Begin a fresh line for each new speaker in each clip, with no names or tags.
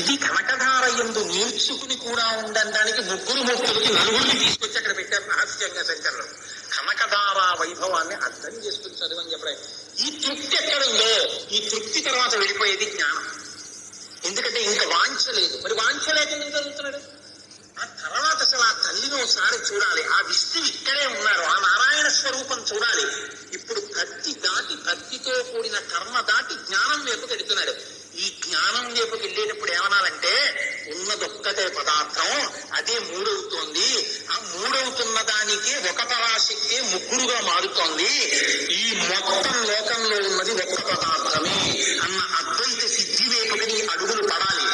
ఇది కనకధార యందు నేర్చుకుని కూడా ఉండడానికి ముగ్గురు ముగ్గురికి నలుగురిని తీసుకొచ్చి అక్కడ పెట్టారు రహస్యంగా శంకరులు. కనకధార వైభవాన్ని అర్థం చేసుకుని చదవని చెప్పడం. ఈ తృప్తి ఎక్కడుందో ఈ తృప్తి తర్వాత వెళ్ళిపోయేది జ్ఞానం. ఎందుకంటే ఇంకా వాంఛ లేదు. మరి వాంఛ లేక ఎందుకు చదువుతున్నాడు? ఆ తర్వాత అసలు ఆ తల్లిని ఒకసారి చూడాలి. ఆ విష్ణువు ఇక్కడే ఉన్నారు. ఆ నారాయణ స్వరూపం చూడాలి. ఇప్పుడు భక్తి దాటి, భక్తితో కూడిన కర్మ దాటి జ్ఞానం వైపుకి వెళుతున్నాడు. ఈ జ్ఞానం వైపుకి వెళ్ళేటప్పుడు ఏమనాలంటే ఉన్నదొక్కటే పదార్థం, అదే మూడవుతోంది. ఆ మూడవుతున్న దానికి ఒక పరాశక్తి ముగ్గురుగా మారుతోంది. ఈ మొత్తం లోకంలో ఉన్నది ఒక్క పదార్థమే అన్న అద్వైత సిద్ధి వైపుకి అడుగులు పడాలి.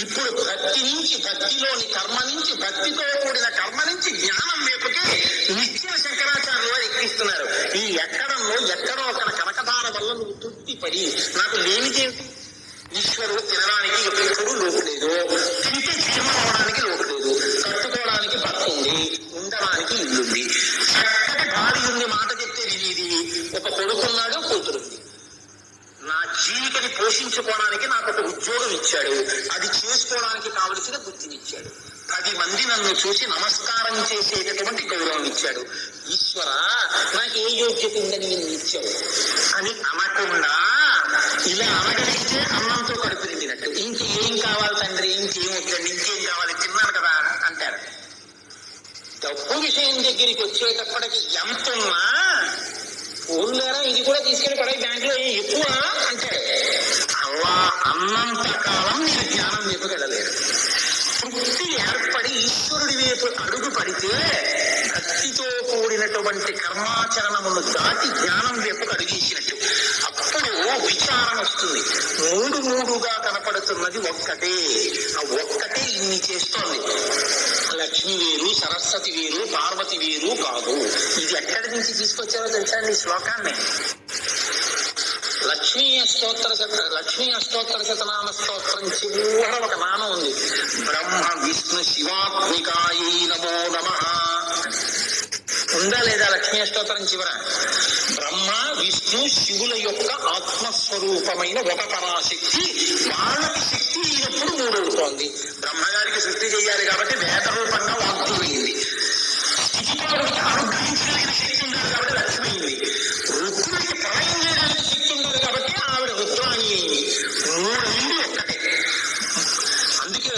ఇప్పుడు భక్తి నుంచి, భక్తిలోని కర్మ నుంచి, భక్తితో కూడిన కర్మ నుంచి జ్ఞానం వైపుకి నిత్య శంకరాచార్యులు వారు ఎక్కిస్తున్నారు. ఈ ఎక్కడంలో ఎక్కడో అక్కడ కనకధార వల్ల నువ్వు తృప్తి పడి నాకు లేనిదేమిటి? ఈశ్వరుడు తినడానికి ఎప్పుడు లోటు లేదు, తింటే జీర్ణం అవడానికి లోటు లేదు, కట్టుకోవడానికి భర్త ఉంది, ఉండడానికి ఇల్లుంది, చక్కటి భార్య ఉంది, మాట చెప్తే వినేది, ఒక కొడుకున్నాడు, కూతురుంది. నా జీవితని పోషించుకోవడానికి నాకు ఒక ఉద్యోగం ఇచ్చాడు, అది చేసుకోవడానికి కావలసిన బుద్ధినిచ్చాడు, 10 మంది నన్ను చూసి నమస్కారం చేసేటటువంటి గౌరవం ఇచ్చాడు. ఈశ్వర నాకు ఏ యోగ్యత ఉందని నిన్ను ఇచ్చావు అని అనకుండా ఇలా అనగలిగితే అన్నంతో కడుపు నిండినట్టు. ఇంకేం కావాలి తండ్రి, ఇంకేం వద్దండి, ఇంకేం కావాలి, తిన్నాను కదా అంటారు. డబ్బు విషయం దగ్గరికి వచ్చేటప్పటికి ఎంతున్నా ఊళ్ళేరా ఇది కూడా తీసుకెళ్లి పడే బ్యాంకులో ఎక్కువ అంటే అలా అన్నంత కాలం మీరు జ్ఞానం వైపు వెళ్ళలేరు. తృప్తి ఏర్పడి ఈశ్వరుడి వైపు అడుగు పడితే భక్తితో కూడినటువంటి కర్మాచరణమును దాటి జ్ఞానం వైపు అడిగేసినట్టు. అప్పుడు విచారణ వస్తుంది. మూడుగా కనపడుతున్నది ఒక్కటే. ఆ ఒక్కటే ఇన్ని చేస్తోంది. లక్ష్మి వేరు, సరస్వతి వేరు, పార్వతి వేరు కాదు. ఇది ఎక్కడి నుంచి తీసుకొచ్చారో తెలుసా ఈ శ్లోకాన్ని? లక్ష్మీ అష్టోత్తర శతనామ స్తోత్రం చివర ఒక నామం ఉంది. బ్రహ్మ విష్ణు శివాత్మికాయై నమో నమః. ఉందా లేదా లక్ష్మీ అష్టోత్తరం చివర? బ్రహ్మ విష్ణు శివుల యొక్క ఆత్మస్వరూపమైన ఒక పరాశక్తి, వాళ్ళకి శక్తి ఎప్పుడు మూడవుతోంది. బ్రహ్మగారికి సృష్టి చేయాలి కాబట్టి వేద రూపంగా వాక్తులైంది. స్థితికి అనుగ్రహించగలిగిన శక్తి ఉండాలి కాబట్టి లక్ష్మి అయింది. రుద్రుడికి ప్రళయం చేయడానికి శక్తి ఉండాలి కాబట్టి ఆవిడ రుద్రాణి అయింది. మూడైంది ఒక్కటే. అందుకే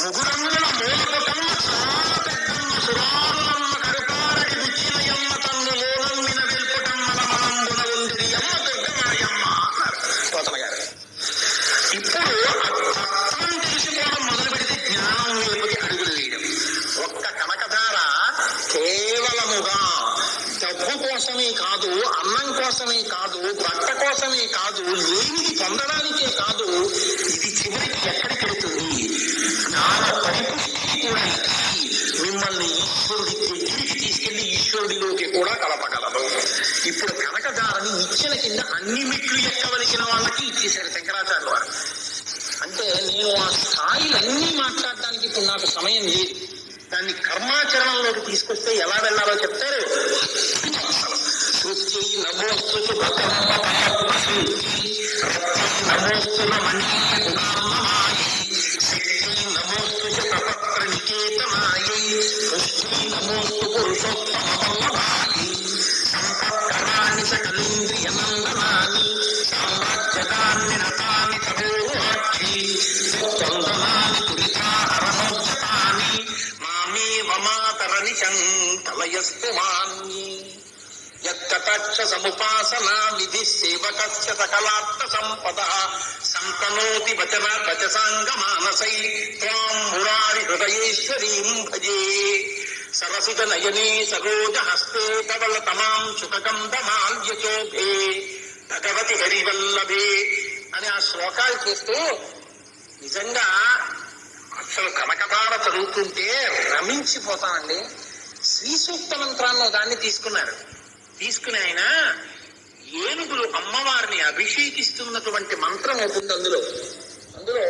ముగురమ్మ మూలకమ్మ చాలా పెద్దమ్మ సురారులమ్మ కరుపారడి బుచ్చినయమ్మ తన్ను లోనమ్మిన వెల్పుటమ్మల మనంబున ఉంది అమ్మ దుర్గమాయమ్మ అన్నారు కోతమ గారు. ఇప్పుడు తత్వం తెలుసుకోవడం మొదలు పెడితే జ్ఞానం వైపుకి అడుగులు వేయడం. ఒక్క కనకధార కేవలముగా డబ్బు కోసమే కాదు, అన్నం కోసమే కాదు, బట్ట కోసమే కాదు, లేనిది పొందడానికే కాదు, ఇది చివరికి ఎక్కడికి వెళుతుంది? జ్ఞాన పరిపుష్టికి కూడా ఇచ్చి మిమ్మల్ని ఈశ్వరుడి దగ్గరికి తీసుకెళ్లి ఈశ్వరుడిలోకి కూడా కలపగలదు. ఇప్పుడు కనకధారని ఇచ్చిన కింద అన్ని మెట్లు ఎక్కవలసిన వాళ్ళకి ఇచ్చేశారు శంకరాచార్య వారు. అంటే నేను ఆ స్థాయిలన్నీ మాట్లాడడానికి ఇప్పుడు నాకు సమయం లేదు. దాన్ని కర్మాచరణలోకి తీసుకొస్తే ఎలా వెళ్ళాలో చెప్తారు. సృష్టి నమోస్తు నమోస్తు శక్తి నమోస్తు ప్రపత్ర నికేతనాయి సృష్టి నమోస్తు పురుషోత్తమాయి సంపత్కరాణి సకలేంద్రియ నందనాని సామ్రాజ్యదాన్ని రథాన్ని తమోవాక్షి చందనాని తులితాహరమోచ్చతాని మాతరణి శంకలయస్తు మాన్యే యత్కటాక్ష సముపాసనా విధి సేవకస్య సకలార్థ సంపద సంతనోతి వచసాంగ మానసై త్వాం మురారి హృదయేశ్వరీం భజే సరసిజ నయనే సరోజ హస్తే కవల తమాం సుఖగంధమాల్యశోభే భగవతి హరివల్లభే అని ఆ శ్లోకాలు చేస్తూ నిజంగా అసలు కనకధార చదువుతుంటే రమించిపోతామండి. శ్రీ సూక్త మంత్రాన్ని దాన్ని తీసుకుని ఆయన ఏనుగులు అమ్మవారిని అభిషేకిస్తున్నటువంటి మంత్రం అవుతుంది. అందులో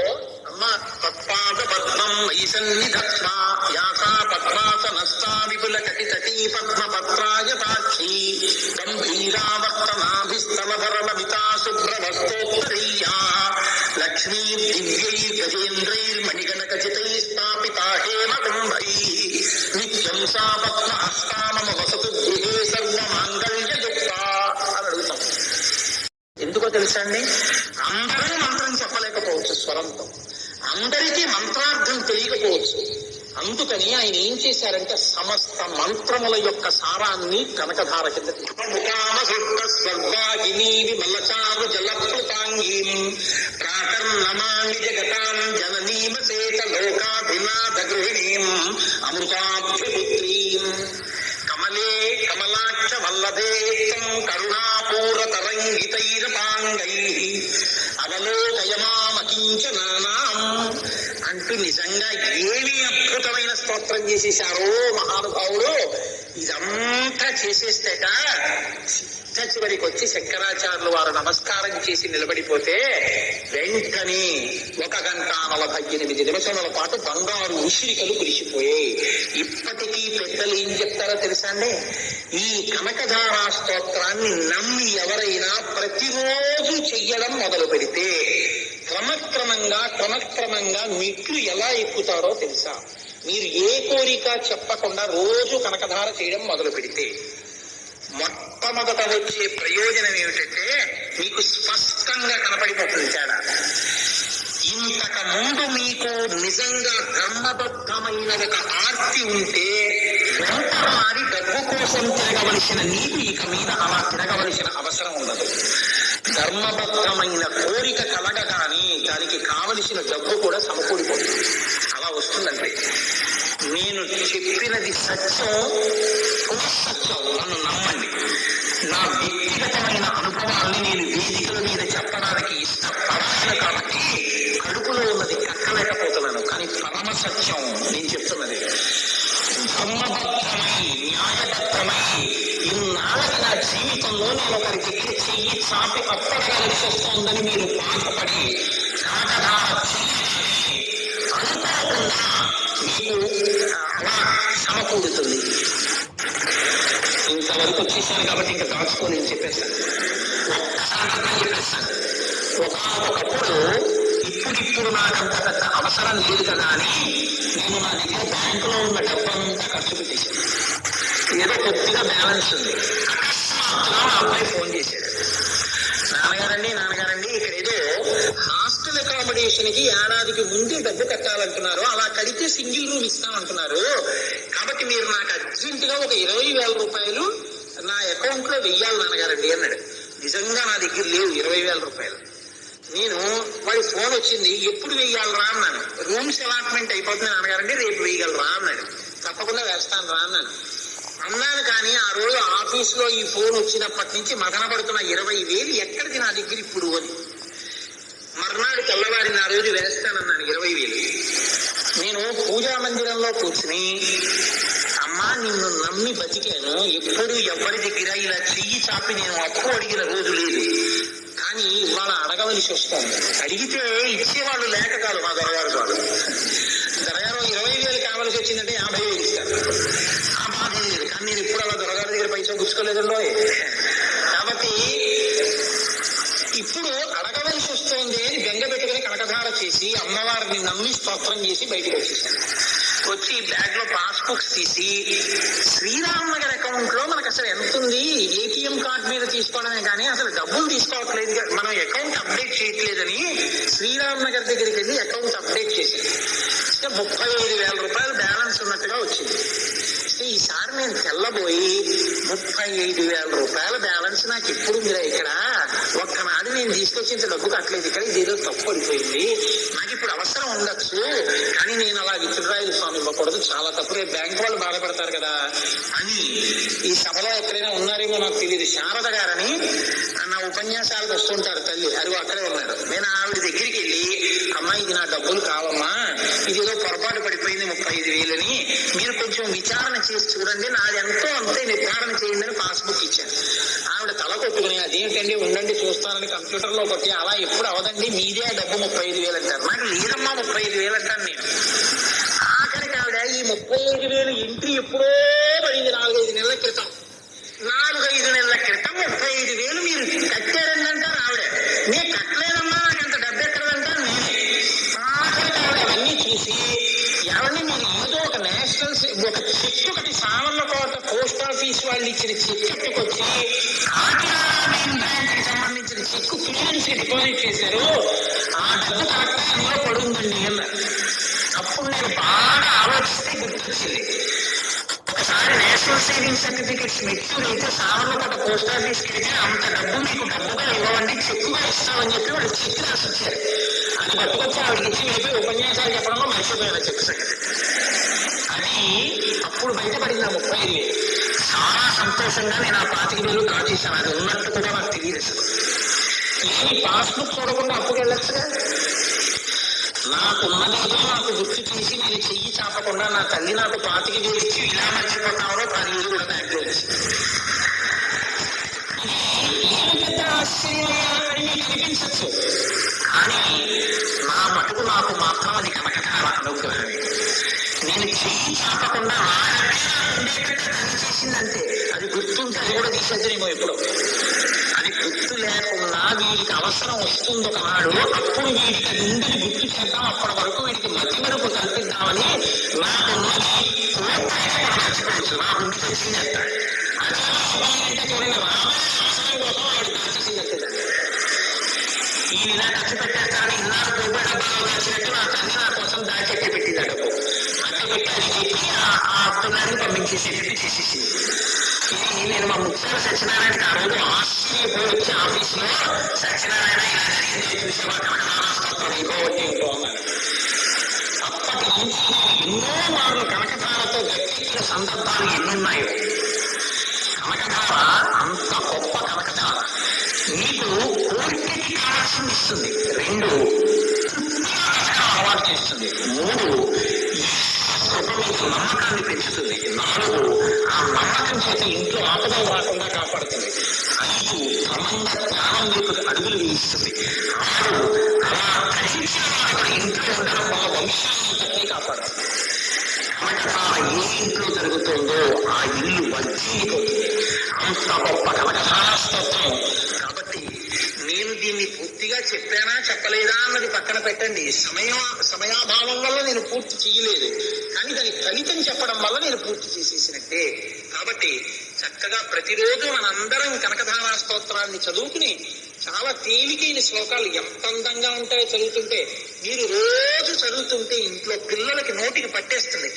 అమ్మ తత్పాద పద్మం ఐసన్నిధత్వా యాసా పద్మాసనస్థా విపుల కటితటీ పద్మపత్రాయ సాక్షి గంభీరావర్తనాభిస్తవ భరణ మితా శుభ్రవస్తోత్తరీయా లక్ష్మీ దివ్యై గజేంద్రైర్మణిగణ ఖచితై స్థాపితా హేమ కుంభై నిత్యం సా పద్మ హస్తామమ వసతు గృహే సర్వమాంగళ్యయుక్త అని అడుగుతాం. ఎందుకో తెలుసా అండి, అందరూ మంత్రం చెప్పలేకపోవచ్చు స్వరంతో, అందరికీ మంత్రార్థం తెలియకపోవచ్చు. అందుకని ఆయన ఏం చేశారంటే సమస్త మంత్రముల యొక్క సారాన్ని కనకధార కింద స్వర్వాహిని విమలచారు జలప్లుతాంగీం ప్రాకర్ణమామి జగతాం జననీమసేత లోకాభినాథ గృహిణీం అమృతాభ్యపుత్రీం కమలే కమలాక్ష వల్లభే కరుణాపూర తరంగితైరపాంగై అవలోకయమామకించనానాం అంటూ నిజంగా ఏమి అద్భుతమైన స్తోత్రం చేసేశారో మహానుభావుడు. ఇదంతా చేసేస్తేట చివరికి వచ్చి శంకరాచార్యులు వారు నమస్కారం చేసి నిలబడిపోతే వెంటనే 1 గంట 48 నిమిషముల పాటు బంగారు ఉసిరికలు కురిసిపోయాయి. ఇప్పటికీ పెద్దలు ఏం చెప్తారో తెలుసా అండి, ఈ కనకధారా స్తోత్రాన్ని నమ్మి ఎవరైనా ప్రతిరోజు చెయ్యడం మొదలు పెడితే క్రమక్రమంగా మెట్లు ఎలా ఎక్కుతారో తెలుసా? మీరు ఏ కోరిక చెప్పకుండా రోజు కనకధార చేయడం మొదలు పెడితే మొట్టమొదట వచ్చే ప్రయోజనం ఏమిటంటే మీకు స్పష్టంగా కనపడిపోతుంది తేడా. ఇంతకు ముందు మీకు నిజంగా ధర్మబద్ధమైన ఒక ఆర్తి ఉంటే వెంటమారి డబ్బు కోసం తిరగవలసిన నీరు ఇక మీద అలా తిరగవలసిన అవసరం ఉండదు. ధర్మబద్ధమైన కోరిక కలగగానే దానికి కావలసిన డబ్బు కూడా సమకూడిపోతుంది. అలా వస్తుందంటే నేను చెప్పినది సత్యం, సత్యం, నన్ను నమ్మండి. నా వ్యక్తిగతమైన అనుభవాల్ని నేను వేదికల మీద చెప్పడానికి ఇష్టపడాలి కాబట్టి కడుపులో ఉన్నది కక్కలేకపోతున్నాను. కానీ పరమ సత్యం నేను చెప్తున్నది. ధర్మబద్ధమై న్యాయబద్ధమై ఇన్నాళ్ళకి నా జీవితంలో నేను ఒకరి దగ్గర చెయ్యి చాపి అప్పటికి వస్తోందని మీరు బాధపడి కనకధార అనుకోకుండా మీకు అలా సమకూడుతుంది. ఇంతవరకు వచ్చేసాను కాబట్టి ఇంకా దాచుకోలేని చెప్పేస్తాను. ఒకప్పుడు ఇప్పుడిప్పుడు నాకంత పెద్ద అవసరం లేదు కదా అని నేను నా దగ్గర బ్యాంకులో ఉన్న డబ్బంతా ఖర్చు పెట్టేశాను. ఏదో కొద్దిగా బ్యాలెన్స్ ఉంది. అకస్మాత్తుగా మా అబ్బాయి ఫోన్ చేశాడు, నాన్నగారండి ఇక్కడ ఏదో హాస్టల్ అకామిడేషన్ కి ఏడాదికి ముందే డబ్బు కట్టాలంటున్నారు, అలా కడితే సింగిల్ రూమ్ ఇస్తామంటున్నారు, కాబట్టి మీరు నాకు అర్జెంట్ గా ఒక 20,000 రూపాయలు నా అకౌంట్ లో వెయ్యాలి నాన్నగారండి అన్నాడు. నిజంగా నా దగ్గర లేవు 20,000 రూపాయలు. నేను వాడి ఫోన్ వచ్చింది, ఎప్పుడు వెయ్యాలరా అన్నాను. రూమ్స్ అలాట్మెంట్ అయిపోతుంది నాన్నగారండి, రేపు వేయగలరా అన్నాడు. తప్పకుండా వేస్తాను రా అన్నాను. కానీ ఆ రోజు ఆఫీస్ లో ఈ ఫోన్ వచ్చినప్పటి నుంచి మదన పడుతున్న 20,000 ఎక్కడికి నా దగ్గర ఇప్పుడు అని. మర్నాడు తెల్లవారిని ఆ రోజు వేస్తానన్నాను 20,000. నేను పూజా మందిరంలో కూర్చుని అమ్మా నిన్ను నమ్మి బతికాను, ఎప్పుడు ఎవరి దగ్గర ఇలా చెయ్యి చాపి నేను అప్పు అడిగిన రోజు లేదు, కానీ ఇవాళ అడగవలసి వస్తుంది. అడిగితే ఇచ్చేవాళ్ళు లేక కాదు మా దొరగారు వాళ్ళు. దొరగారు 20,000 కావలసి వచ్చిందంటే 50,000 ఇస్తారు. ఆ బాధ లేదు, కానీ నేను ఇప్పుడు అలా దొరగారి దగ్గర పైసా గుచ్చుకోలేదండో. కాబట్టి ఇప్పుడు అడగవలసి వస్తుంది అని బెంగ పెట్టుకుని కనకధార చేసి అమ్మవారిని నమ్మి స్తోత్రం చేసి బయటకు వచ్చేసాను. వచ్చి బ్యాగ్ లో పాస్బుక్స్ తీసి శ్రీరామ్ నగర్ అకౌంట్ లో మనకు అసలు ఎంత ఉంది, ఏటీఎం కార్డు మీద తీసుకోవడమే కానీ అసలు డబ్బులు తీసుకోవట్లేదు, మనం అకౌంట్ అప్డేట్ చేయట్లేదని శ్రీరామ్ నగర్ దగ్గరికి వెళ్ళి అకౌంట్ అప్డేట్ చేసి 35,000 రూపాయలు బ్యాలెన్స్ ఉన్నట్టుగా వచ్చింది. ఈసారి నేను తెల్లబోయి 35,000 రూపాయల బ్యాలెన్స్ నాకు ఇప్పుడు మీరా ఇక్కడ ఒక్కనాడు నేను తీసుకొచ్చేంత డబ్బు కట్టలేదు, ఇక్కడ ఇదేదో తప్పు పడిపోయింది, నాకు ఇప్పుడు అవసరం ఉండొచ్చు, కానీ నేను అలా విత్డ్రాయల్ ఫామ్ ఇవ్వకూడదు, చాలా తప్పు, రేపు బ్యాంక్ వాళ్ళు బాధపడతారు కదా అని. ఈ సభలో ఎక్కడైనా ఉన్నారేమో నాకు తెలియదు, శారద గారని నా ఉపన్యాసాలకు వస్తుంటారు తల్లి, అరుగు అక్కడే ఉన్నారు. నేను ఆవిడ దగ్గరికి వెళ్ళి అమ్మా ఇది నా డబ్బులు కావమ్మా, ఇది ఏదో పొరపాటు పడిపోయింది 35,000 అని, మీరు కొంచెం విచారణ చేసి చూడండి, నాది ఎంతో అంతే నిర్ధారణ చేయండి అని పాస్బుక్ ఇచ్చాను. ఆవిడ తల కొట్టుకుని అదేంటండి ఉండండి చూస్తానని కంప్యూటర్ లో కొట్టి, అలా ఎప్పుడు అవదండి మీదే డబ్బు 35,000 అంటారు. నాకు లేదమ్మా 35,000 అంటాను నేను. ఆఖరికి ఆవిడ ఈ 35,000 ఎంట్రీ ఎప్పుడో పడింది 4-5 నెలల క్రితం. 4-5 నెలల క్రితం 35,000 మీరు కట్టారని అంటారు ఆవిడ. నేను కట్టలేదమ్మా నాకు అంత డబ్బు ఎక్కడంటారు ఇచ్చిన చెక్ ఎట్టుకొచ్చి కాకినాడ మెయిన్ బ్యాంక్ కి సంబంధించిన చెక్ క్లియరెన్స్ డిపాజిట్ చేశారు, ఆ డబ్బు కరెక్ట్ అందులో పడుందండి అన్నారు. అప్పుడు నేను బాగా ఆలోచిస్తే గుర్తొచ్చింది, ఒకసారి నేషనల్ సేవింగ్ సర్టిఫికెట్స్ మెచ్యూర్ అయితే సామర్లకోట పోస్ట్ ఆఫీస్కి వెళ్తే అంత డబ్బు మీకు డబ్బుగా ఇవ్వండి, చెక్కుగా ఇస్తామని చెప్పి వాళ్ళు చెక్ రాసి ఇచ్చారు. అది పట్టుకొచ్చి ఆవిడకి ఇచ్చి వెళ్ళి ఉపన్యాసాలు చెప్పడంలో మర్చిపోయాను చెక్ సంగతి. అది అప్పుడు బయటపడింది ఆ 30,000. చాలా సంతోషంగా నేను ఆ 25,000 డ్రా చేశాను. అది ఉన్నట్టు కూడా నాకు తెలియదు అసలు. ఈ పాస్బుక్ చూడకుండా అప్పుడు వెళ్ళొచ్చుగా. నాకున్నదేదో నాకు గుర్తు చేసి నేను చెయ్యి చాపకుండా నా తల్లి నాకు 25,000 ఇచ్చి ఇలా మర్చిపోతామో 10,000 కూడా బ్యాంకులో వచ్చింది. ఏమి పెద్ద ఆశ్చర్యమయ్యా అని మీకు అనిపించచ్చు, కానీ నా మటుకు నాకు మాత్రం అది కనకధార అనుగ్రహమే. నేను చెయ్యి చాపకుండా తల్లి చేసిందంటే అది గుర్తుంటే అది కూడా తీసేద్దనేమో ఇప్పుడు. అది గుర్తు లేకుండా వీడికి అవసరం వస్తుంది ఒకనాడు, అప్పుడు వీడికి అది ఉందని గుర్తు చేద్దాం, అప్పటి వరకు వీడికి మతి మెరుపు కల్పిద్దామని నాకున్నది మర్చిపోవచ్చు, నా గుండె తెచ్చింది అంటాడు. అంటే చూడండి, అవసరం కోసం వాడు దాచేసిందంటే ఈ ఇలా ఖర్చు పెట్టేస్తారని ఇన్నాళ్ళు పోయి డబ్బులు వచ్చినట్టు నా తల్లి నా కోసం దాచెట్టి పెట్టింది ఆ డబ్బు. అట్ట పెట్టని చెప్పి ఆ అబ్దుల్లాన్ని పంపించేసేటట్టు చేసేసింది. ఇది నేను మా ముఖ్యంగా సత్యనారాయణకి ఆ రోజు ఆశ్చర్యపోయి వచ్చి ఆఫీసులో సత్యనారాయణ ఇలా జరిగింది చూసేవా కనకధారాస్తోత్రం ఇంకో అన్నారు. అప్పటి నుంచి ఎన్నో మార్లు కనకధారతో గట్టించిన సందర్భాలు ఎన్నున్నాయో. కనకధార అంత గొప్ప కనకధార నీకు కోరికకి కావాల్సింది ఇస్తుంది, 2 అలవాటు చేస్తుంది, 3 నమ్మకాన్ని పెంచుతుంది, 4 ఆ నమ్మకం చేత ఇంట్లో ఆపదలు రాకుండా కాపాడుతుంది, 5 క్రమంగా జ్ఞానం వైపు అడుగులు వేయిస్తుంది, 6 అలా కలిసిన వాడు ఇంట్లో ఉండడం వల్ల వంశాన్ని కాపాడుతుంది. కనకధార ఏ ఇంట్లో జరుగుతుందో ఆ ఇల్లు వజ్రీపోతుంది. అంత గొప్ప కనకధార స్తోత్రం. కాబట్టి నేను దీన్ని పూర్తిగా చెప్పానా చెప్పలేదా అన్నది పక్కన పెట్టండి. సమయాభావం వల్ల నేను పూర్తి చేయలేదు, కానీ దాని ఫలితం చెప్పడం వల్ల నేను పూర్తి చేసేసినట్టే. కాబట్టి చక్కగా ప్రతిరోజు మనందరం కనకధారా స్తోత్రాన్ని చదువుకుని, చాలా తేలికైన శ్లోకాలు ఎంత అందంగా ఉంటాయో చదువుతుంటే, మీరు రోజు చదువుతుంటే ఇంట్లో పిల్లలకి నోటికి పట్టేస్తుంది.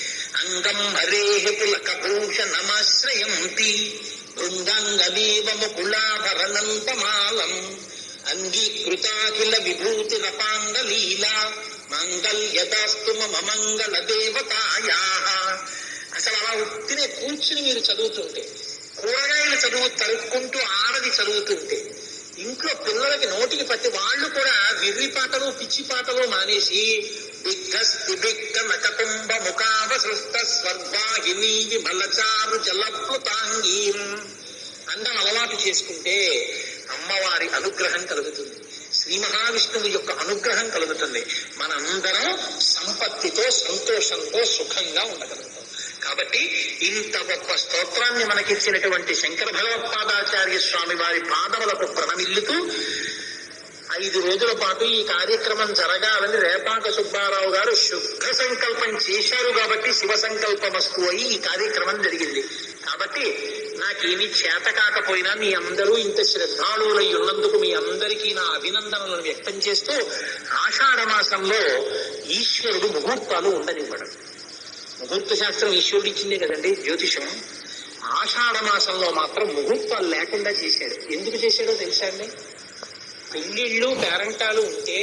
అంగం హరేహ పులకభూషణమాశ్రయంతి బృందాంగమేవ ముకులాభరణంతమాలం అంగీకృతాఖిల విభూతి రపాంగలీలా మంగళ్యదాస్తు మమ మంగళ దేవతాయా. అసలు అలా ఉత్తినే కూర్చుని మీరు చదువుతుంటే, కూరగాయలు తరుక్కుంటూ ఆడది చదువుతుంటే, ఇంట్లో పిల్లలకి నోటికి పట్టి వాళ్ళు కూడా విర్రి పాటలు పిచ్చి పాటలు మానేసి బిగ్గ నకకుంభ ముఖావసృష్ట స్వర్వాహిని విమలచారు జలప్లుతాంగీ అందం అలవాటు చేసుకుంటే అమ్మవారి అనుగ్రహం కలుగుతుంది, శ్రీ మహావిష్ణువు యొక్క అనుగ్రహం కలుగుతుంది. మనందరం సంపత్తితో సంతోషంతో సుఖంగా ఉండగలుగుతాం. కాబట్టి ఇంత గొప్ప స్తోత్రాన్ని మనకిచ్చినటువంటి శంకర భగవత్పాదాచార్య స్వామి వారి పాదములకు ప్రణమిల్లుతూ 5 రోజుల పాటు ఈ కార్యక్రమం జరగాలని రేపాక సుబ్బారావు గారు శుద్ధ సంకల్పం చేశారు. కాబట్టి శివ సంకల్పమస్తు అయి ఈ కార్యక్రమం జరిగింది. కాబట్టి నాకేమీ చేత కాకపోయినా మీ అందరూ ఇంత శ్రద్ధాళులై ఉన్నందుకు మీ అందరికీ నా అభినందనలను వ్యక్తం చేస్తూ, ఆషాఢ మాసంలో ఈశ్వరుడు ముహూర్తాలు ఉండనివ్వడం. ముహూర్త శాస్త్రం ఈశ్వరుడు ఇచ్చిందే కదండి, జ్యోతిషం. ఆషాఢ మాసంలో మాత్రం ముహూర్తాలు లేకుండా చేశాడు. ఎందుకు చేశాడో తెలుసా అండి? పెళ్లిళ్ళు పేరంటాలు ఉంటే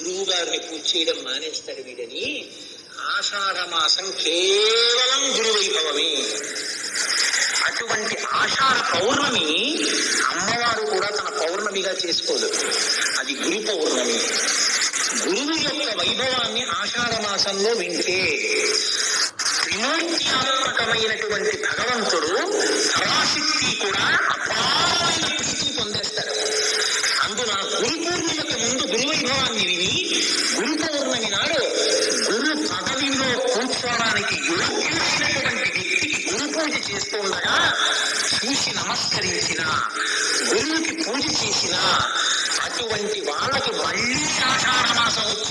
గురువు గారిని పూజ చేయడం మానేస్తాడు వీడని. ఆషాఢ మాసం కేవలం గురువైభవమే. అటువంటి ఆషాఢ పౌర్ణమి అమ్మవారు కూడా తన పౌర్ణమిగా చేసుకోదు, అది గురు పౌర్ణమి. గురువు యొక్క వైభవాన్ని ఆషాఢ మాసంలో వింటే త్రిమూర్త్యాత్మకమైనటువంటి భగవంతుడు పరాశక్తి కూడా అపారమైన ప్రీతి పొందేస్తారు. అందున గురు పూర్ణిమకి ముందు గురువైభవాన్ని విని గురు పౌర్ణమి నాడు గురు పదవిలో కూర్చోవడానికి యోగ్యుడైనటువంటి వ్యక్తికి గురు పూజ చేస్తూ ఉండగా చూసి నమస్కరించిన, గురువుకి పూజ చేసిన అటువంటి వాళ్ళకి మళ్ళీ ఆషాఢ మాసం వచ్చి